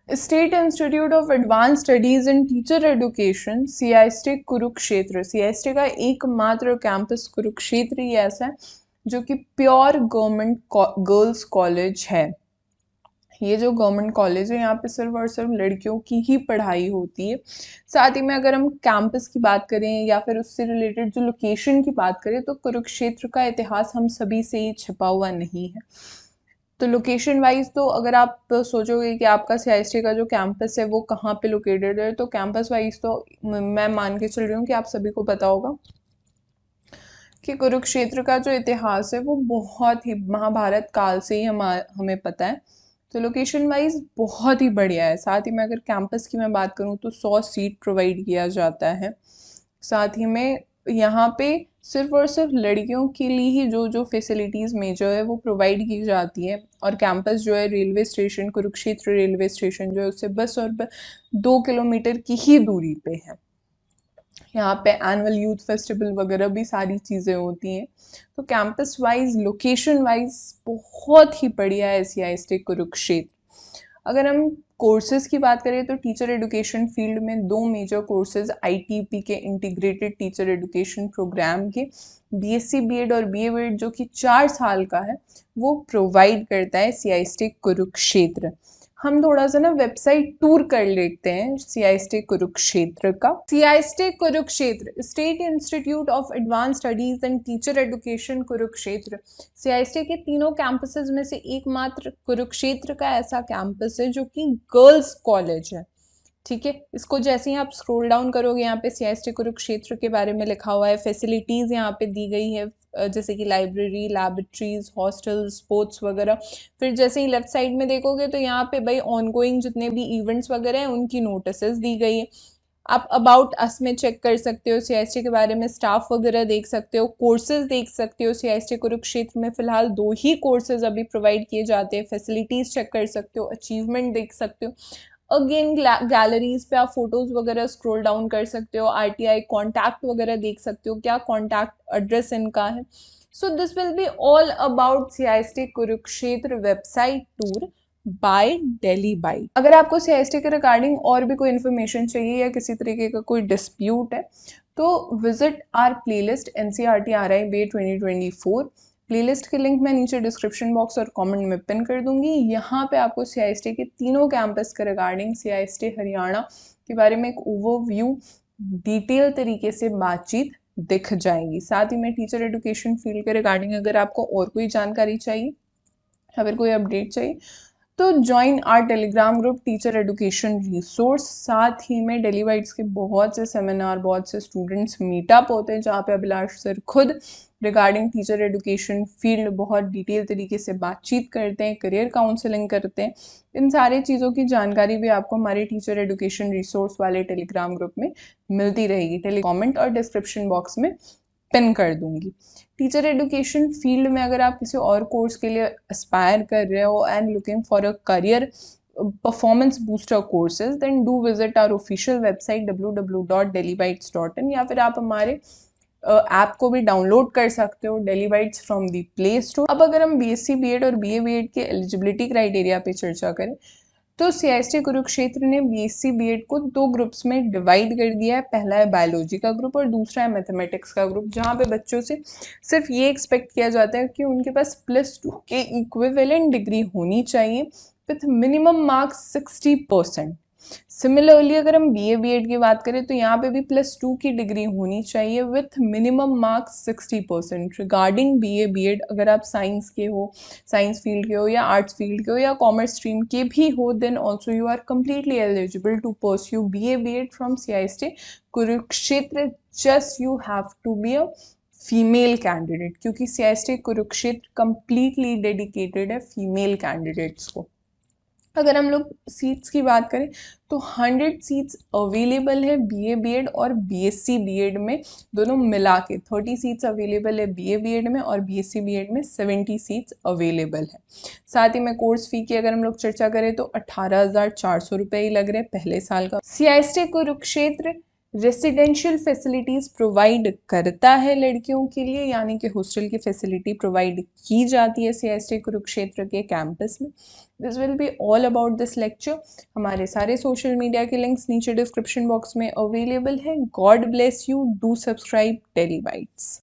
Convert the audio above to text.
State institute of advance studies in teacher education CIST Kurukshetra. CIST का एकमात्र campus Kurukshetra ही ऐसा है जो कि प्योर गवर्नमेंट गर्ल्स कॉलेज है। ये जो गवर्नमेंट कॉलेज है यहाँ पे सिर्फ और सिर्फ लड़कियों की ही पढ़ाई होती है। साथ ही में अगर हम कैंपस की बात करें या फिर उससे रिलेटेड जो लोकेशन की बात करें तो कुरुक्षेत्र का इतिहास हम सभी से ही छिपा हुआ नहीं है। तो लोकेशन वाइज तो अगर आप सोचोगे कि आपका सीआईएसटी का जो कैंपस है वो कहाँ पे लोकेटेड है, तो कैंपस वाइज तो मैं मान के चल रही हूँ कि आप सभी को पता होगा कि कुरुक्षेत्र का जो इतिहास है वो बहुत ही महाभारत काल से ही हमें पता है। तो लोकेशन वाइज बहुत ही बढ़िया है। साथ ही में अगर कैंपस की मैं बात करूँ तो 100 सीट प्रोवाइड किया जाता है। साथ ही में यहाँ पे सिर्फ और सिर्फ लड़कियों के लिए ही जो जो फैसिलिटीज़ मेजर है वो प्रोवाइड की जाती है। और कैंपस जो है railway station, Kurukshetra railway station जो है उससे बस और 2 किलोमीटर की ही दूरी पे है। यहाँ पे एनुअल यूथ फेस्टिवल वगैरह भी सारी चीज़ें होती हैं। तो कैंपस वाइज लोकेशन वाइज बहुत ही बढ़िया है सीआईएसटी कुरुक्षेत्र। अगर हम कोर्सेज की बात करें तो टीचर एजुकेशन फील्ड में 2 मेजर कोर्सेज आईटीपी के इंटीग्रेटेड टीचर एजुकेशन प्रोग्राम के बीएससी बीएड और बीए बीएड जो कि 4 साल का है वो प्रोवाइड करता है सीआईएसटी कुरुक्षेत्र। हम थोड़ा सा ना वेबसाइट टूर कर लेते हैं सीआईएसटी कुरुक्षेत्र का। CIST Kurukshetra state institute of advance studies and teacher education Kurukshetra. CIST के तीनों कैंपसेस में से एकमात्र कुरुक्षेत्र का ऐसा कैंपस है जो कि गर्ल्स कॉलेज है। ठीक है, इसको जैसे ही आप स्क्रॉल डाउन करोगे यहाँ पे सीआईएसटी कुरुक्षेत्र के बारे में लिखा हुआ है। फैसिलिटीज़ यहाँ पे दी गई है जैसे कि लाइब्रेरी, लैबोरेटरीज, हॉस्टल, स्पोर्ट्स वगैरह। फिर जैसे ही लेफ्ट साइड में देखोगे तो यहाँ पे भाई ऑनगोइंग जितने भी इवेंट्स वगैरह हैं उनकी नोटिसेस दी गई है। आप अबाउट अस में चेक कर सकते हो, सीआईएसटी के बारे में स्टाफ वगैरह देख सकते हो, कोर्सेज देख सकते हो। सीआईएसटी कुरुक्षेत्र में फिलहाल 2 ही कोर्सेज अभी प्रोवाइड किए जाते हैं। फैसिलिटीज़ चेक कर सकते हो, अचीवमेंट देख सकते हो। अगेन गैलरीज पे आप फोटोज वगैरह स्क्रॉल डाउन कर सकते हो, आरटीआई कॉन्टैक्ट वगैरह देख सकते हो, क्या कॉन्टैक्ट एड्रेस इनका है। So this will be all about CIST Kurukshetra website tour by Delhi bite. अगर आपको सीआईएसटी के रिगार्डिंग और भी कोई इन्फॉर्मेशन चाहिए या किसी तरीके का कोई डिस्प्यूट है तो विजिट आर प्लेलिस्ट एनसीईआरटी आरआई बे 2024। प्लेलिस्ट की लिंक मैं नीचे डिस्क्रिप्शन बॉक्स और कमेंट में पिन कर दूंगी। यहाँ पे आपको सीआईएसटी के तीनों कैंपस के रिगार्डिंग सीआईएसटी हरियाणा के बारे में एक ओवरव्यू डिटेल तरीके से बातचीत दिख जाएगी। साथ ही में टीचर एजुकेशन फील्ड के रिगार्डिंग अगर आपको और कोई जानकारी चाहिए या फिर कोई अपडेट चाहिए तो join our Telegram group teacher education resource. साथ ही में डेली बाइट्स के बहुत से सेमिनार, बहुत से स्टूडेंट्स मीटअप होते हैं जहाँ पे अभिलाष सर खुद रिगार्डिंग टीचर एजुकेशन फील्ड बहुत डिटेल तरीके से बातचीत करते हैं, करियर काउंसलिंग करते हैं। इन सारी चीज़ों की जानकारी भी आपको हमारे टीचर एजुकेशन रिसोर्स वाले टेलीग्राम ग्रुप में मिलती रहेगी। कमेंट और डिस्क्रिप्शन बॉक्स में पिन कर दूंगी। टीचर एजुकेशन फील्ड में अगर आप किसी और कोर्स के लिए एस्पायर कर रहे हो and looking for a career performance booster courses then do visit our official website www.dellybytes.in या फिर आप हमारे ऐप को भी डाउनलोड कर सकते हो daily bytes from the play store. अब अगर हम बीएससी बीएड और बीए बीएड के एलिजिबिलिटी क्राइटेरिया पे चर्चा करें तो सीआईएसटी कुरुक्षेत्र ने बीएससी बीएड को 2 ग्रुप्स में डिवाइड कर दिया है। पहला है बायोलॉजी का ग्रुप और दूसरा है मैथमेटिक्स का ग्रुप, जहाँ पे बच्चों से सिर्फ ये एक्सपेक्ट किया जाता है कि उनके पास +2 के इक्विवेलेंट डिग्री होनी चाहिए विथ मिनिमम मार्क्स 60%। सिमिलरली अगर हम बीए बीएड की बात करें तो यहाँ पे भी +2 की डिग्री होनी चाहिए with minimum marks 60%। Regarding BA BEd अगर आप साइंस के हो, साइंस फील्ड के हो या आर्ट्स फील्ड के हो या कॉमर्स स्ट्रीम के भी हो then also you are completely eligible to pursue BA BEd from CIST Kurukshetra. Just you have to be a female candidate क्योंकि सीआईएसटी कुरुक्षेत्र कम्प्लीटली डेडिकेटेड है फीमेल कैंडिडेट्स को। अगर हम लोग सीट्स की बात करें तो 100 सीट्स अवेलेबल है बीए बीएड और बीएससी बीएड में दोनों मिला के। 30 सीट्स अवेलेबल है बीए बीएड में और बीएससी बीएड में 70 सीट्स अवेलेबल है। साथ ही में कोर्स फी की अगर हम लोग चर्चा करें तो 18,400 रुपये ही लग रहे हैं पहले साल का। CIST Kurukshetra residential facilities provide करता है लड़कियों के लिए, यानी कि हॉस्टल की फैसिलिटी प्रोवाइड की जाती है CIST कुरुक्षेत्र के कैंपस में। This will be all about this lecture. हमारे सारे सोशल मीडिया के लिंक्स नीचे डिस्क्रिप्शन बॉक्स में अवेलेबल हैं। God bless you, do subscribe daily bytes.